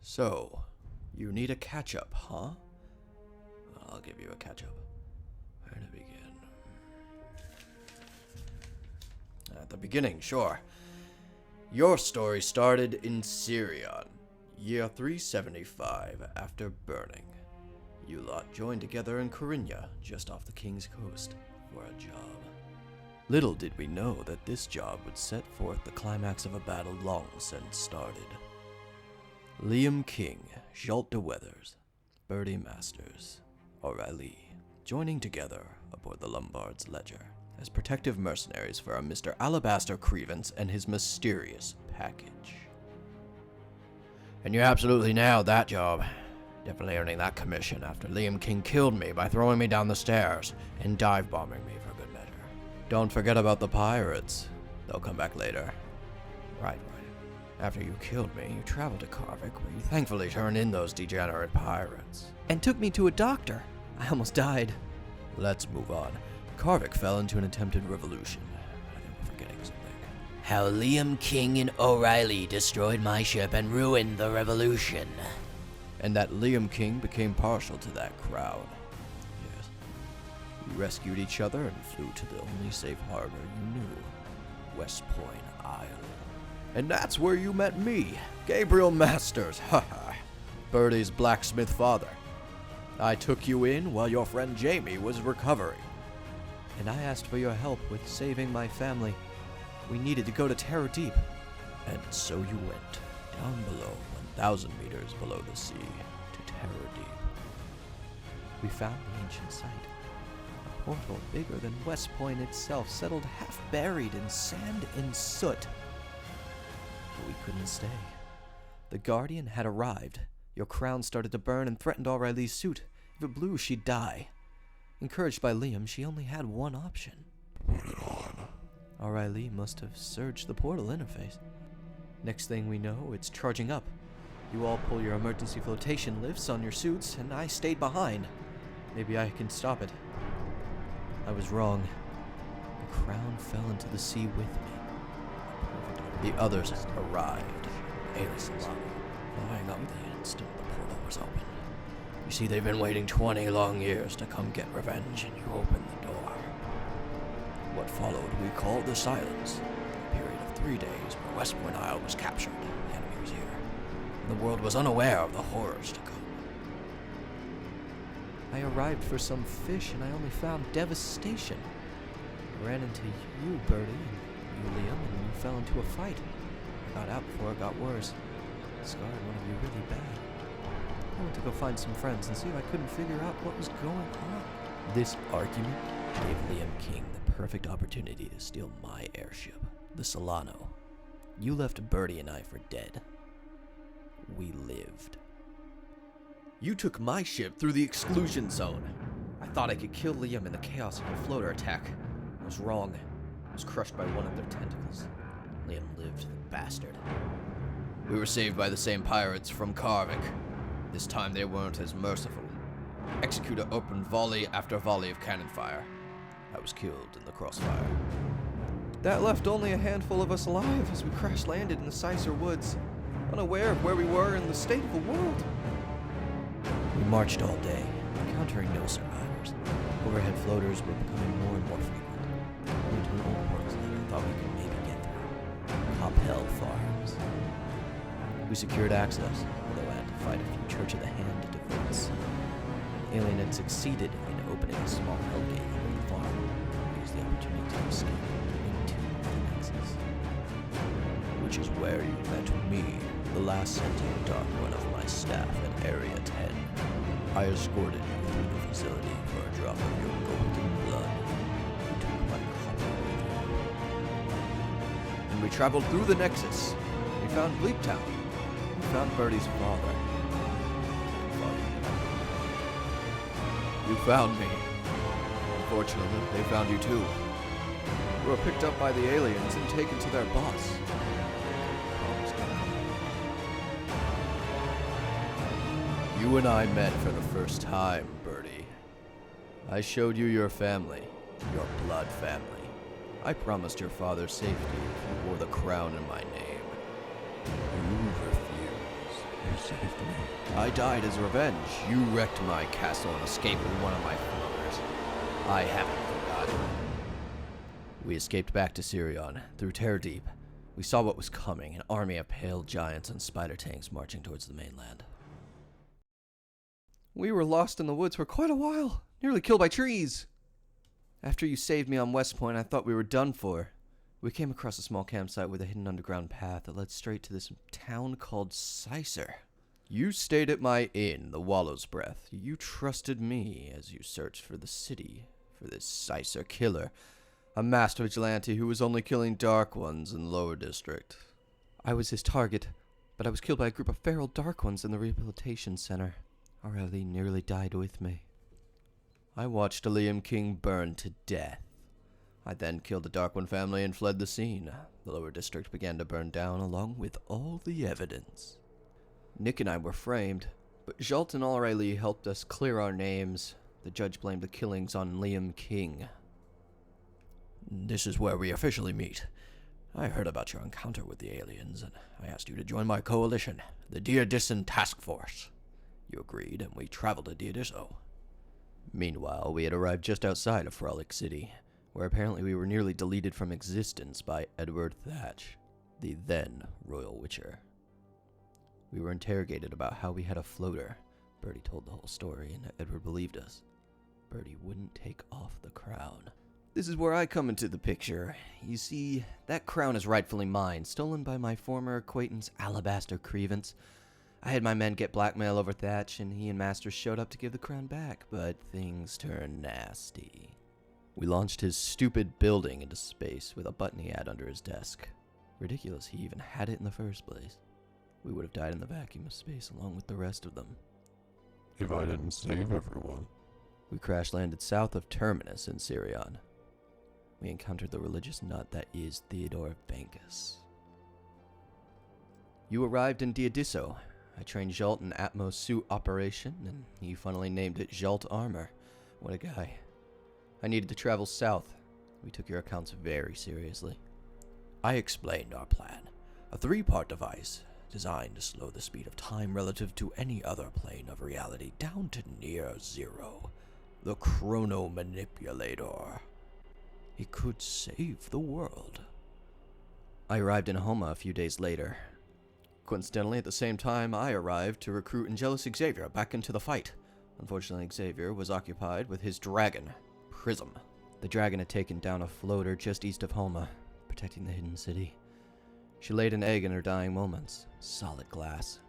So, you need a catch-up, huh? I'll give you a catch-up. Where to begin? At the beginning, sure. Your story started in Serion, year 375 after burning. You lot joined together in Corinia, just off the King's Coast, for a job. Little did we know that this job would set forth the climax of a battle long since started. Liam King, Jolt de Weathers, Bertie Masters, O'Reilly, joining together aboard the Lombard's ledger as protective mercenaries for a Mr. Alabaster Crevance and his mysterious package. And you absolutely nailed that job. Definitely earning that commission after Liam King killed me by throwing me down the stairs and dive-bombing me for good measure. Don't forget about the pirates. They'll come back later. Right. After you killed me, you traveled to Karvik, where you thankfully turned in those degenerate pirates. And took me to a doctor. I almost died. Let's move on. Karvik fell into an attempted revolution. I think we're forgetting something. How Liam King and O'Reilly destroyed my ship and ruined the revolution. And that Liam King became partial to that crowd. Yes. We rescued each other and flew to the only safe harbor you knew, West Point Isle. And that's where you met me, Gabriel Masters, haha, Bertie's blacksmith father. I took you in while your friend Jamie was recovering. And I asked for your help with saving my family. We needed to go to Terror Deep. And so you went, down below, 1,000 meters below the sea, to Terror Deep. We found the ancient site. A portal bigger than West Point itself, settled half buried in sand and soot. But we couldn't stay. The Guardian had arrived. Your crown started to burn and threatened O'Reilly's suit. If it blew, she'd die. Encouraged by Liam, she only had one option. Put it on. O'Reilly must have surged the portal interface. Next thing we know, it's charging up. You all pull your emergency flotation lifts on your suits, and I stayed behind. Maybe I can stop it. I was wrong. The crown fell into the sea with me. The others arrived. Aliens, flying up the instant the portal was open. You see, they've been waiting 20 long years to come get revenge, and you opened the door. What followed we called the Silence, a period of 3 days where West Point Isle was captured, the enemy was here, and the world was unaware of the horrors to come. I arrived for some fish, and I only found devastation. I ran into you, Bertie, and you, Liam, and you fell into a fight. I got out before it got worse. Scarred one of you really bad. I went to go find some friends and see if I couldn't figure out what was going on. This argument gave Liam King the perfect opportunity to steal my airship, the Solano. You left Bertie and I for dead. We lived. You took my ship through the exclusion zone. I thought I could kill Liam in the chaos of a floater attack. I was wrong. I was crushed by one of their tentacles. Liam lived, the bastard. We were saved by the same pirates from Karvik. This time they weren't as merciful. Executor opened volley after volley of cannon fire. I was killed in the crossfire. That left only a handful of us alive as we crash-landed in the Sicer Woods, unaware of where we were and the state of the world. We marched all day, encountering no survivors. Overhead floaters were becoming more and more frequent. We went to an old portal that I thought we could maybe get through. Hophill Farms. We secured access, although I had to fight a few Church of the Hand defense. An alien had succeeded in opening a small hellgate under the farm. We used the opportunity to escape into the Nexus. Which is where you met me, the last sentient dark one of my staff at Area 10. I escorted you through the facility for a drop of your golden blood. You took my copper with you. And we traveled through the Nexus. We found Bleeptown. We found Bertie's father. You found me. Unfortunately, they found you too. We were picked up by the aliens and taken to their boss. You and I met for the first time, Bertie. I showed you your family, your blood family. I promised your father safety if you wore the crown in my name. You refused. You saved me. I died as revenge. You wrecked my castle and escaped with one of my followers. I haven't forgotten. We escaped back to Serion, through Terror Deep. We saw what was coming, an army of pale giants and spider tanks marching towards the mainland. We were lost in the woods for quite a while, nearly killed by trees. After you saved me on West Point, I thought we were done for. We came across a small campsite with a hidden underground path that led straight to this town called Sicer. You stayed at my inn, the Wallow's Breath. You trusted me as you searched for the city, for this Sicer killer, a master vigilante who was only killing Dark Ones in Lower District. I was his target, but I was killed by a group of feral Dark Ones in the rehabilitation center. Aurelie nearly died with me. I watched Liam King burn to death. I then killed the Dark One family and fled the scene. The Lower District began to burn down along with all the evidence. Nick and I were framed, but Jalt and Aurelie helped us clear our names. The judge blamed the killings on Liam King. This is where we officially meet. I heard about your encounter with the aliens, and I asked you to join my coalition, the Deodissan Task Force. You agreed, and we traveled to Deodisso. Meanwhile, we had arrived just outside of Frolic City, where apparently we were nearly deleted from existence by Edward Thatch, the then Royal Witcher. We were interrogated about how we had a floater. Bertie told the whole story, and Edward believed us. Bertie wouldn't take off the crown. This is where I come into the picture. You see, that crown is rightfully mine, stolen by my former acquaintance Alabaster Crevance. I had my men get blackmail over Thatch, and he and Masters showed up to give the crown back, but things turned nasty. We launched his stupid building into space with a button he had under his desk. Ridiculous he even had it in the first place. We would have died in the vacuum of space along with the rest of them. If I didn't save everyone. We crash-landed south of Terminus in Serion. We encountered the religious nut that is Theodore Bankus. You arrived in Deodisso. I trained Jalt in Atmos suit operation, and he funnily named it Jalt Armor. What a guy. I needed to travel south. We took your accounts very seriously. I explained our plan. A 3-part device designed to slow the speed of time relative to any other plane of reality down to near zero. The Chrono Manipulator. It could save the world. I arrived in Homa a few days later. Coincidentally, at the same time, I arrived to recruit Angelus Xavier back into the fight. Unfortunately, Xavier was occupied with his dragon, Prism. The dragon had taken down a floater just east of Homa, protecting the hidden city. She laid an egg in her dying moments, solid glass.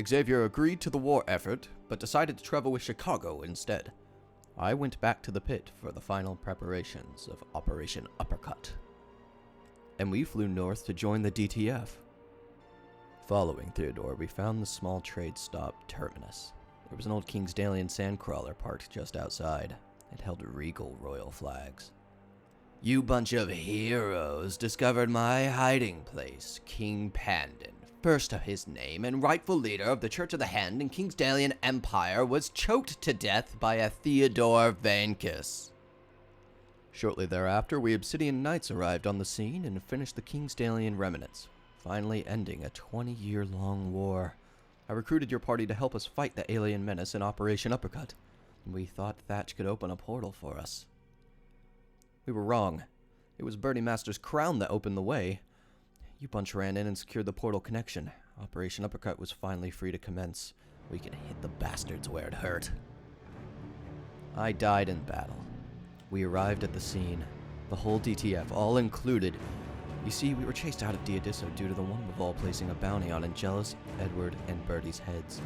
Xavier agreed to the war effort, but decided to travel with Chicago instead. I went back to the pit for the final preparations of Operation Uppercut. And we flew north to join the DTF. Following Theodore, we found the small trade stop Terminus. There was an old Kingsdalian sandcrawler parked just outside. It held regal royal flags. You bunch of heroes discovered my hiding place, King Pandon. First of his name and rightful leader of the Church of the Hand in Kingsdalian Empire was choked to death by a Theodore Vankus. Shortly thereafter, we Obsidian Knights arrived on the scene and finished the Kingsdalian remnants, finally ending a 20-year-long war. I recruited your party to help us fight the alien menace in Operation Uppercut, and we thought Thatch could open a portal for us. We were wrong. It was Bertie Master's crown that opened the way. You bunch ran in and secured the portal connection. Operation Uppercut was finally free to commence. We could hit the bastards where it hurt. I died in battle. We arrived at the scene. The whole DTF, all included. You see, we were chased out of Deodisso due to the one of all placing a bounty on Angelus, Edward, and Bertie's heads.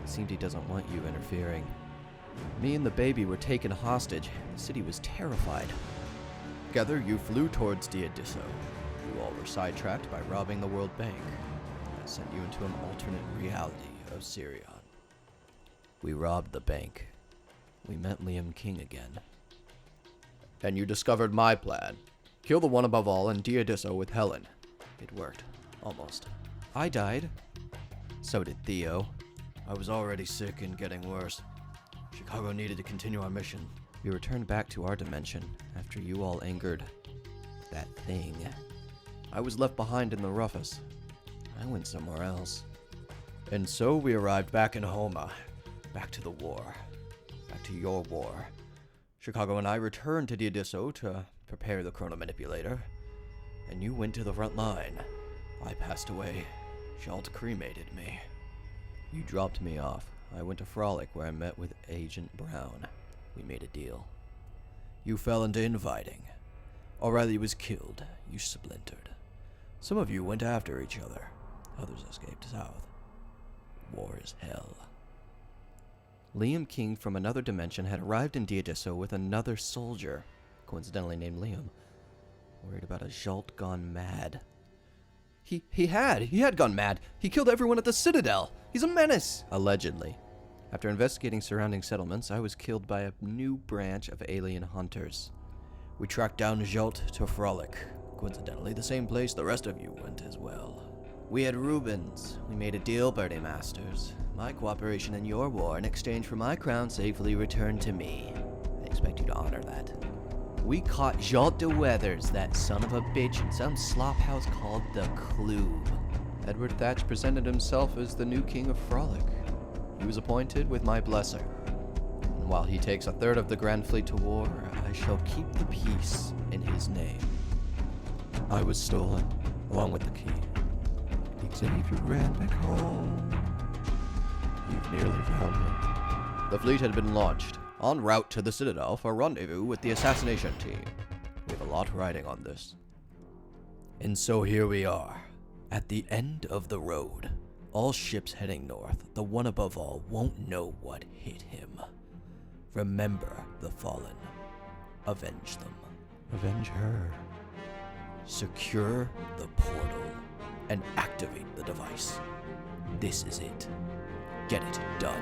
It seemed he doesn't want you interfering. Me and the baby were taken hostage. The city was terrified. Together, you flew towards Deodisso. You all were sidetracked by robbing the World Bank. I sent you into an alternate reality of Serion. We robbed the bank. We met Liam King again. And you discovered my plan. Kill the one above all in Deodisso with Helen. It worked. Almost. I died. So did Theo. I was already sick and getting worse. Chicago needed to continue our mission. We returned back to our dimension after you all angered that thing. I was left behind in the roughest. I went somewhere else. And so we arrived back in Homa. Back to the war. Back to your war. Chicago and I returned to Diadiso to prepare the chrono manipulator. And you went to the front line. I passed away. Schalt cremated me. You dropped me off. I went to Frolic where I met with Agent Brown. We made a deal. You fell into infighting. O'Reilly was killed. You splintered. Some of you went after each other. Others escaped south. War is hell. Liam King from another dimension had arrived in Diadiso with another soldier, coincidentally named Liam, worried about a Schalt gone mad. He had gone mad. He killed everyone at the Citadel. He's a menace. Allegedly. After investigating surrounding settlements, I was killed by a new branch of alien hunters. We tracked down Schalt to Frolic. Coincidentally, the same place the rest of you went as well. We had Rubens. We made a deal, Birdie Masters. My cooperation in your war in exchange for my crown safely returned to me. I expect you to honor that. We caught Schalt de Weathers, that son of a bitch, in some slop house called the Kloob. Edward Thatch presented himself as the new king of Frolic. He was appointed with my blessing. And while he takes a third of the Grand Fleet to war, I shall keep the peace in his name. I was stolen, along with the key. Xavier ran back home. You've nearly found me. The fleet had been launched, en route to the Citadel for rendezvous with the assassination team. We have a lot riding on this. And so here we are, at the end of the road. All ships heading north, the one above all won't know what hit him. Remember the fallen. Avenge them. Avenge her. Secure the portal and activate the device. This is it. Get it done.